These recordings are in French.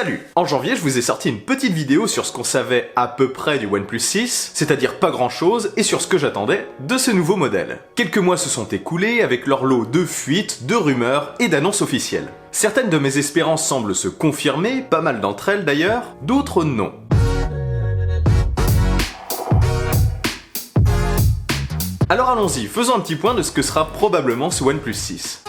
Salut! En janvier, je vous ai sorti une petite vidéo sur ce qu'on savait à peu près du OnePlus 6, c'est-à-dire pas grand-chose, et sur ce que j'attendais de ce nouveau modèle. Quelques mois se sont écoulés avec leur lot de fuites, de rumeurs et d'annonces officielles. Certaines de mes espérances semblent se confirmer, pas mal d'entre elles d'ailleurs, d'autres non. Alors allons-y, faisons un petit point de ce que sera probablement ce OnePlus 6.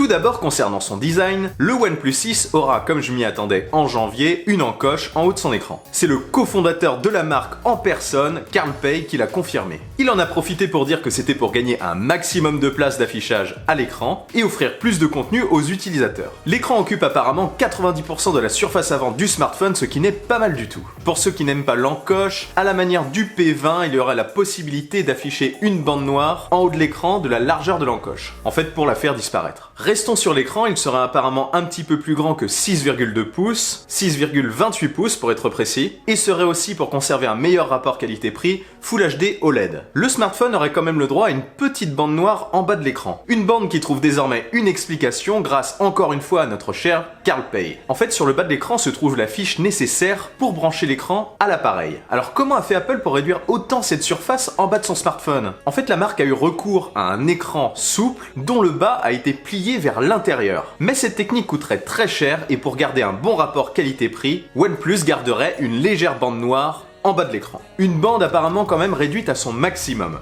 Tout d'abord, concernant son design, le OnePlus 6 aura, comme je m'y attendais en janvier, une encoche en haut de son écran. C'est le cofondateur de la marque en personne, Carl Pei, qui l'a confirmé. Il en a profité pour dire que c'était pour gagner un maximum de place d'affichage à l'écran et offrir plus de contenu aux utilisateurs. L'écran occupe apparemment 90% de la surface avant du smartphone, ce qui n'est pas mal du tout. Pour ceux qui n'aiment pas l'encoche, à la manière du P20, il y aura la possibilité d'afficher une bande noire en haut de l'écran de la largeur de l'encoche. En fait, pour la faire disparaître. Restons sur l'écran, il sera apparemment un petit peu plus grand que 6,2 pouces, 6,28 pouces pour être précis, et serait aussi, pour conserver un meilleur rapport qualité-prix, Full HD OLED. Le smartphone aurait quand même le droit à une petite bande noire en bas de l'écran. Une bande qui trouve désormais une explication grâce encore une fois à notre cher Carl Pei. En fait, sur le bas de l'écran se trouve la fiche nécessaire pour brancher l'écran à l'appareil. Alors comment a fait Apple pour réduire autant cette surface en bas de son smartphone? En fait, la marque a eu recours à un écran souple dont le bas a été plié vers l'intérieur. Mais cette technique coûterait très cher et pour garder un bon rapport qualité-prix, OnePlus garderait une légère bande noire en bas de l'écran. Une bande apparemment quand même réduite à son maximum.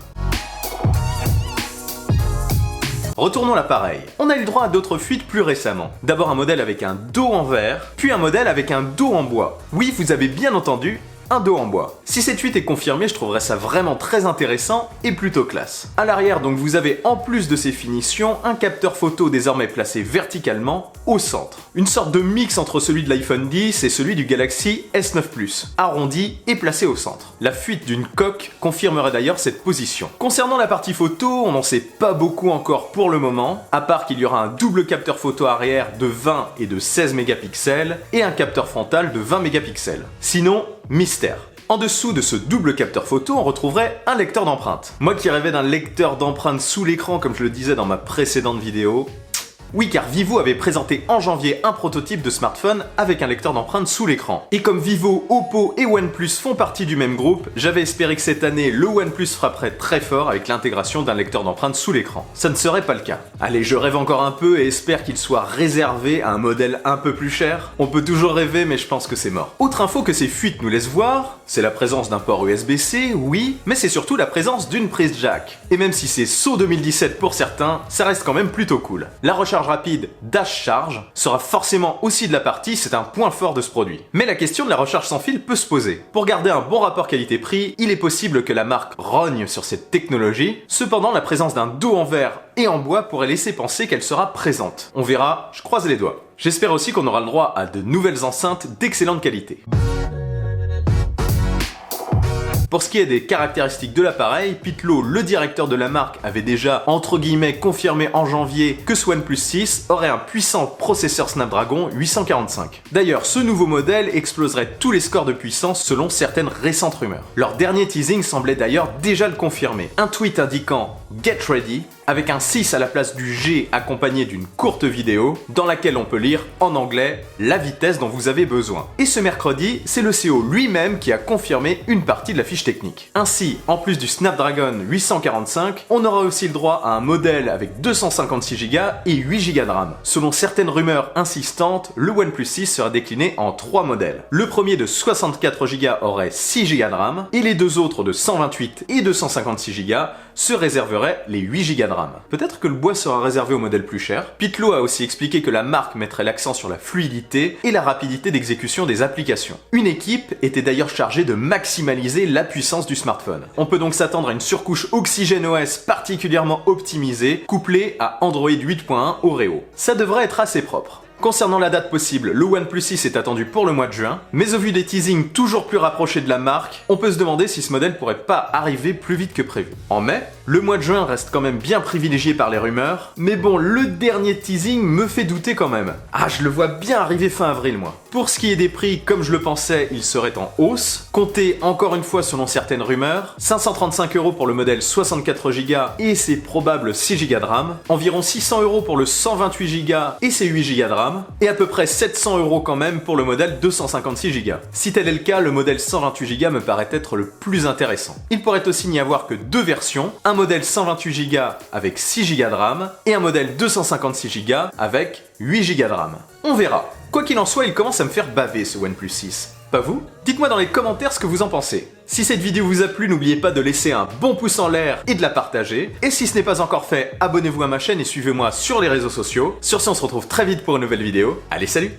Retournons l'appareil. On a eu le droit à d'autres fuites plus récemment. D'abord un modèle avec un dos en verre, puis un modèle avec un dos en bois. Oui, vous avez bien entendu, un dos en bois. Si cette fuite est confirmée, je trouverais ça vraiment très intéressant et plutôt classe. À l'arrière, donc, vous avez en plus de ces finitions, un capteur photo désormais placé verticalement au centre. Une sorte de mix entre celui de l'iPhone X et celui du Galaxy S9 Plus, arrondi et placé au centre. La fuite d'une coque confirmerait d'ailleurs cette position. Concernant la partie photo, on n'en sait pas beaucoup encore pour le moment, à part qu'il y aura un double capteur photo arrière de 20 et de 16 mégapixels et un capteur frontal de 20 mégapixels. Sinon, mystère. En dessous de ce double capteur photo, on retrouverait un lecteur d'empreintes. Moi qui rêvais d'un lecteur d'empreintes sous l'écran comme je le disais dans ma précédente vidéo, oui, car Vivo avait présenté en janvier un prototype de smartphone avec un lecteur d'empreintes sous l'écran. Et comme Vivo, Oppo et OnePlus font partie du même groupe, j'avais espéré que cette année, le OnePlus frapperait très fort avec l'intégration d'un lecteur d'empreintes sous l'écran. Ça ne serait pas le cas. Allez, je rêve encore un peu et espère qu'il soit réservé à un modèle un peu plus cher. On peut toujours rêver, mais je pense que c'est mort. Autre info que ces fuites nous laissent voir, c'est la présence d'un port USB-C, oui, mais c'est surtout la présence d'une prise jack. Et même si c'est saut 2017 pour certains, ça reste quand même plutôt cool. La recharge rapide Dash Charge sera forcément aussi de la partie, c'est un point fort de ce produit. Mais la question de la recharge sans fil peut se poser. Pour garder un bon rapport qualité-prix, il est possible que la marque rogne sur cette technologie, cependant la présence d'un dos en verre et en bois pourrait laisser penser qu'elle sera présente. On verra, je croise les doigts. J'espère aussi qu'on aura le droit à de nouvelles enceintes d'excellente qualité. Pour ce qui est des caractéristiques de l'appareil, Pete Lo, le directeur de la marque, avait déjà, entre guillemets, confirmé en janvier que ce OnePlus 6 aurait un puissant processeur Snapdragon 845. D'ailleurs, ce nouveau modèle exploserait tous les scores de puissance selon certaines récentes rumeurs. Leur dernier teasing semblait d'ailleurs déjà le confirmer. Un tweet indiquant « Get ready » avec un 6 à la place du G accompagné d'une courte vidéo dans laquelle on peut lire en anglais la vitesse dont vous avez besoin. Et ce mercredi, c'est le CEO lui-même qui a confirmé une partie de la fiche technique. Ainsi, en plus du Snapdragon 845, on aura aussi le droit à un modèle avec 256 Go et 8 Go de RAM. Selon certaines rumeurs insistantes, le OnePlus 6 sera décliné en 3 modèles. Le premier de 64 Go aurait 6 Go de RAM et les deux autres de 128 et 256 Go se réserveraient les 8 Go de RAM. Peut-être que le bois sera réservé au modèle plus cher. Pete Lo a aussi expliqué que la marque mettrait l'accent sur la fluidité et la rapidité d'exécution des applications. Une équipe était d'ailleurs chargée de maximaliser la puissance du smartphone. On peut donc s'attendre à une surcouche OxygenOS particulièrement optimisée, couplée à Android 8.1 Oreo. Ça devrait être assez propre. Concernant la date possible, le OnePlus 6 est attendu pour le mois de juin, mais au vu des teasings toujours plus rapprochés de la marque, on peut se demander si ce modèle pourrait pas arriver plus vite que prévu. En mai, le mois de juin reste quand même bien privilégié par les rumeurs, mais bon, le dernier teasing me fait douter quand même. Ah, je le vois bien arriver fin avril, moi. Pour ce qui est des prix, comme je le pensais, ils seraient en hausse. Comptez encore une fois selon certaines rumeurs, 535 € pour le modèle 64 Go et ses probables 6 Go de RAM, environ 600 € pour le 128 Go et ses 8 Go de RAM, et à peu près 700 € quand même pour le modèle 256 Go. Si tel est le cas, le modèle 128 Go me paraît être le plus intéressant. Il pourrait aussi n'y avoir que deux versions, un modèle 128 Go avec 6 Go de RAM et un modèle 256 Go avec 8 Go de RAM. On verra. Quoi qu'il en soit, il commence à me faire baver ce OnePlus 6. Pas vous? Dites-moi dans les commentaires ce que vous en pensez. Si cette vidéo vous a plu, n'oubliez pas de laisser un bon pouce en l'air et de la partager. Et si ce n'est pas encore fait, abonnez-vous à ma chaîne et suivez-moi sur les réseaux sociaux. Sur ce, on se retrouve très vite pour une nouvelle vidéo. Allez, salut!